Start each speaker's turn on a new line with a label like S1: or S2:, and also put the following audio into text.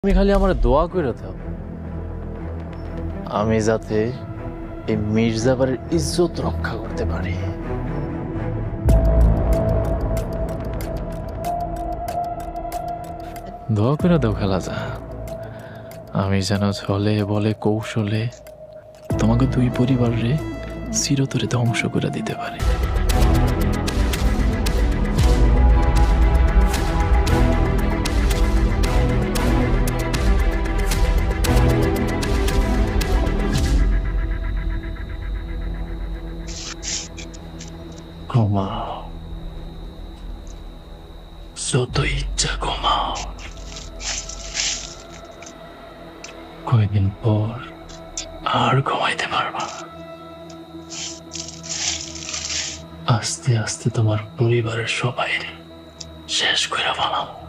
S1: তুমি খালি আমার দোয়া করে দাও, আমি যাতে এই মির্জাবারের ইজ্জত রক্ষা করতে পারি। দোয়া করে দাও খালাজা, আমি যেন ছলে বলে কৌশলে তোমাকে দুই পরিবারে চিরতরে ধ্বংস করে দিতে পারি। ঘুমাও, যত ইচ্ছা ঘুমাও, কয়েকদিন পর আর ঘুমাইতে পারবা। আস্তে আস্তে তোমার পরিবারের সবাই শেষ করে বানাবো।